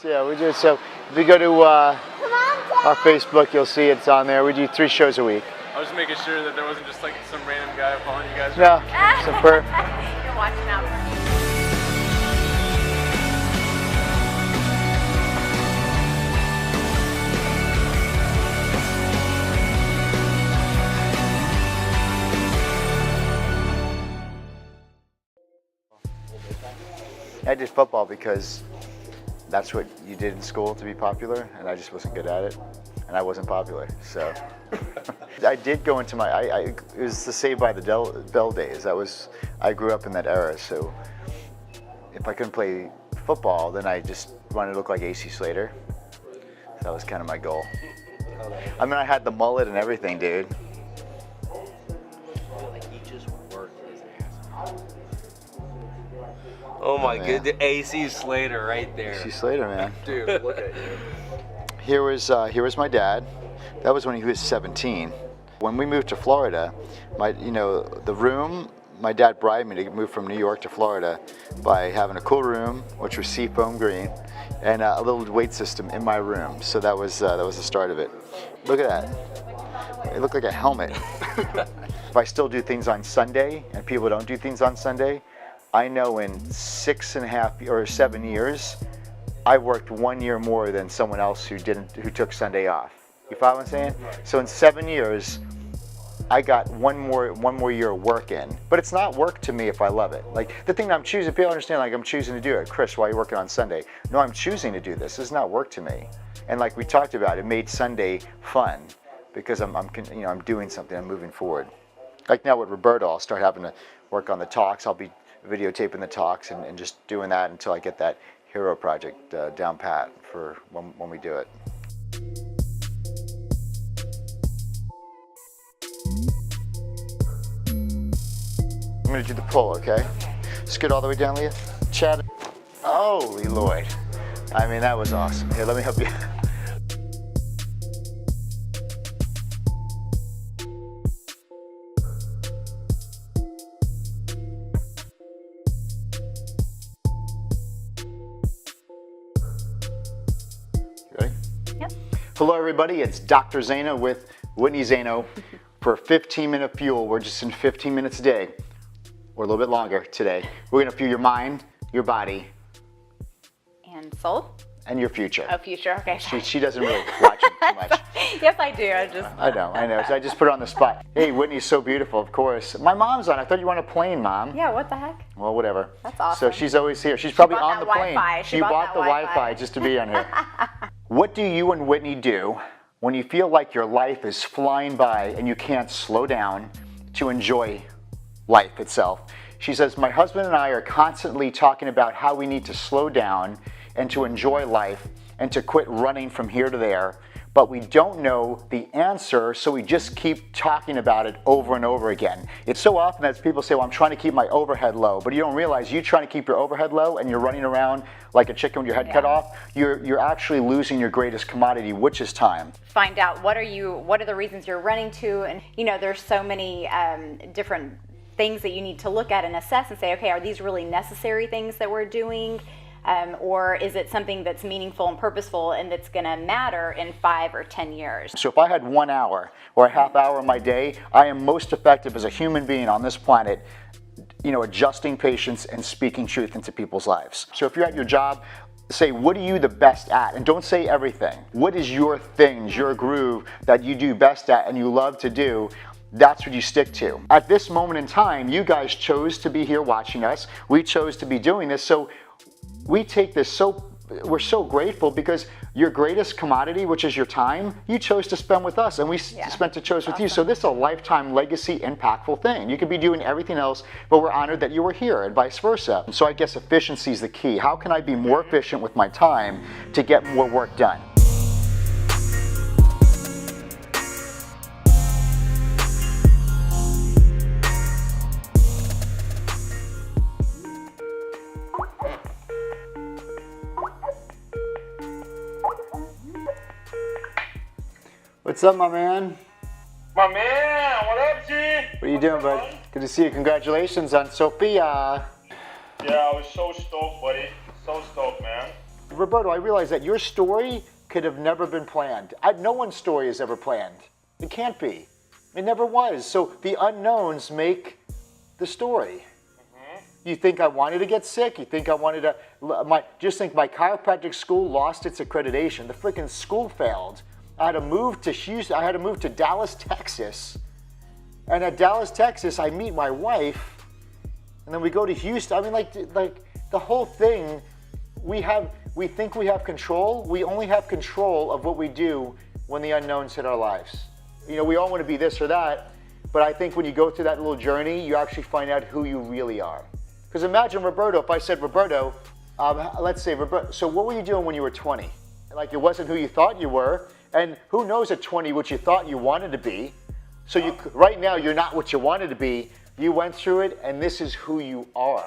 Yeah, we do. So if you go to our Facebook, you'll see it's on there. We do 3 shows a week. I was just making sure that there wasn't just like some random guy following you guys. No, super. You're watching out for me. I did football because that's what you did in school to be popular, and I just wasn't good at it, and I wasn't popular. So I did go into it was the Saved by the Bell days. I grew up in that era. So if I couldn't play football, then I just wanted to look like AC Slater. That was kind of my goal. I mean, I had the mullet and everything, dude. Oh my goodness, AC Slater right there. AC Slater, man. Dude, look at you. Here was my dad. That was when he was 17. When we moved to Florida, the room, my dad bribed me to move from New York to Florida by having a cool room, which was seafoam green, and a little weight system in my room. So that was the start of it. Look at that. It looked like a helmet. If I still do things on Sunday and people don't do things on Sunday, I know in 6.5 or 7 years, I worked 1 year more than someone else who took Sunday off. You follow what I'm saying? So in 7 years, I got one more year of work in. But it's not work to me if I love it. Like the thing that I'm choosing, people understand, like I'm choosing to do it. Chris, why are you working on Sunday? No, I'm choosing to do this. This is not work to me. And like we talked about, it made Sunday fun because I'm doing something. I'm moving forward. Like now with Roberto, I'll start having to work on the talks. I'll be videotaping the talks and just doing that until I get that hero project down pat for when we do it. I'm gonna do the pull, okay? Scoot all the way down, Leah. Chad. Holy Lord. I mean, that was awesome. Here, let me help you. Hello everybody, it's Dr. Zaino with Whitney Zaino for 15-minute fuel. We're just in 15 minutes a day, or a little bit longer today. We're gonna fuel your mind, your body, And soul? and your future. Oh, future, okay. She doesn't really watch it too much. Yes, I do. I know. So I just put her on the spot. Hey, Whitney's so beautiful, of course. My mom's on. I thought you were on a plane, Mom. Yeah, what the heck? Well, whatever. That's awesome. So she's always here. She's probably on the plane. Wi-Fi. She bought the Wi-Fi just to be on here. What do you and Whitney do when you feel like your life is flying by and you can't slow down to enjoy life itself? She says, my husband and I are constantly talking about how we need to slow down and to enjoy life and to quit running from here to there, but we don't know the answer, so we just keep talking about it over and over again. It's so often that people say, well, I'm trying to keep my overhead low, but you don't realize you're trying to keep your overhead low and you're running around like a chicken with your head cut off. You're actually losing your greatest commodity, which is time. Find out what are the reasons you're running to, and there's so many different things that you need to look at and assess and say, okay, are these really necessary things that we're doing? Or is it something that's meaningful and purposeful and that's going to matter in 5 or 10 years? So if I had 1 hour or a half hour in my day, I am most effective as a human being on this planet, adjusting patience and speaking truth into people's lives. So if you're at your job, say, what are you the best at? And don't say everything. What is your things, your groove that you do best at and you love to do? That's what you stick to. At this moment in time, you guys chose to be here watching us. We chose to be doing this. So we take this we're so grateful because your greatest commodity, which is your time, you chose to spend with us and we spent to chose with you. So this is a lifetime legacy impactful thing. You could be doing everything else, but we're honored that you were here and vice versa. And so I guess efficiency is the key. How can I be more efficient with my time to get more work done? What's up, my man? My man, what up, G? What are you doing, bud? Good to see you. Congratulations on Sophia. Yeah, I was so stoked, buddy. So stoked, man. Roberto, I realize that your story could have never been planned. No one's story is ever planned. It can't be. It never was. So the unknowns make the story. You think I wanted to get sick? You think I wanted to, just think my chiropractic school lost its accreditation. The freaking school failed. I had to move to Houston, I had to move to Dallas, Texas. And at Dallas, Texas, I meet my wife, and then we go to Houston. I mean, like the whole thing, we think we have control. We only have control of what we do when the unknowns hit our lives. You know, we all want to be this or that, but I think when you go through that little journey, you actually find out who you really are. Because imagine, Roberto, if I said, Roberto, let's say, Roberto, so what were you doing when you were 20? Like, it wasn't who you thought you were, and who knows at 20 what you thought you wanted to be. So right now, you're not what you wanted to be. You went through it, and this is who you are.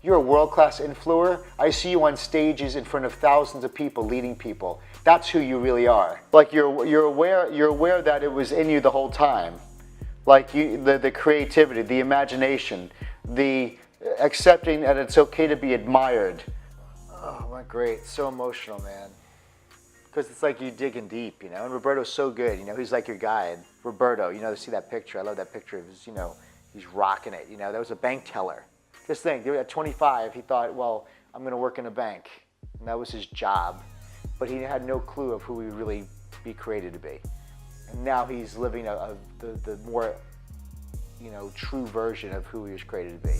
You're a world-class influencer. I see you on stages in front of thousands of people, leading people. That's who you really are. Like, you're aware that it was in you the whole time. Like, the creativity, the imagination, the accepting that it's okay to be admired. Oh, my great. So emotional, man. Because it's like you digging deep, you know. And Roberto's so good, you know. He's like your guide. Roberto, you know, to see that picture. I love that picture of his, you know, he's rocking it. You know, that was a bank teller. Just think, at 25, he thought, well, I'm going to work in a bank. And that was his job. But he had no clue of who he would really be created to be. And now he's living the more, you know, true version of who he was created to be.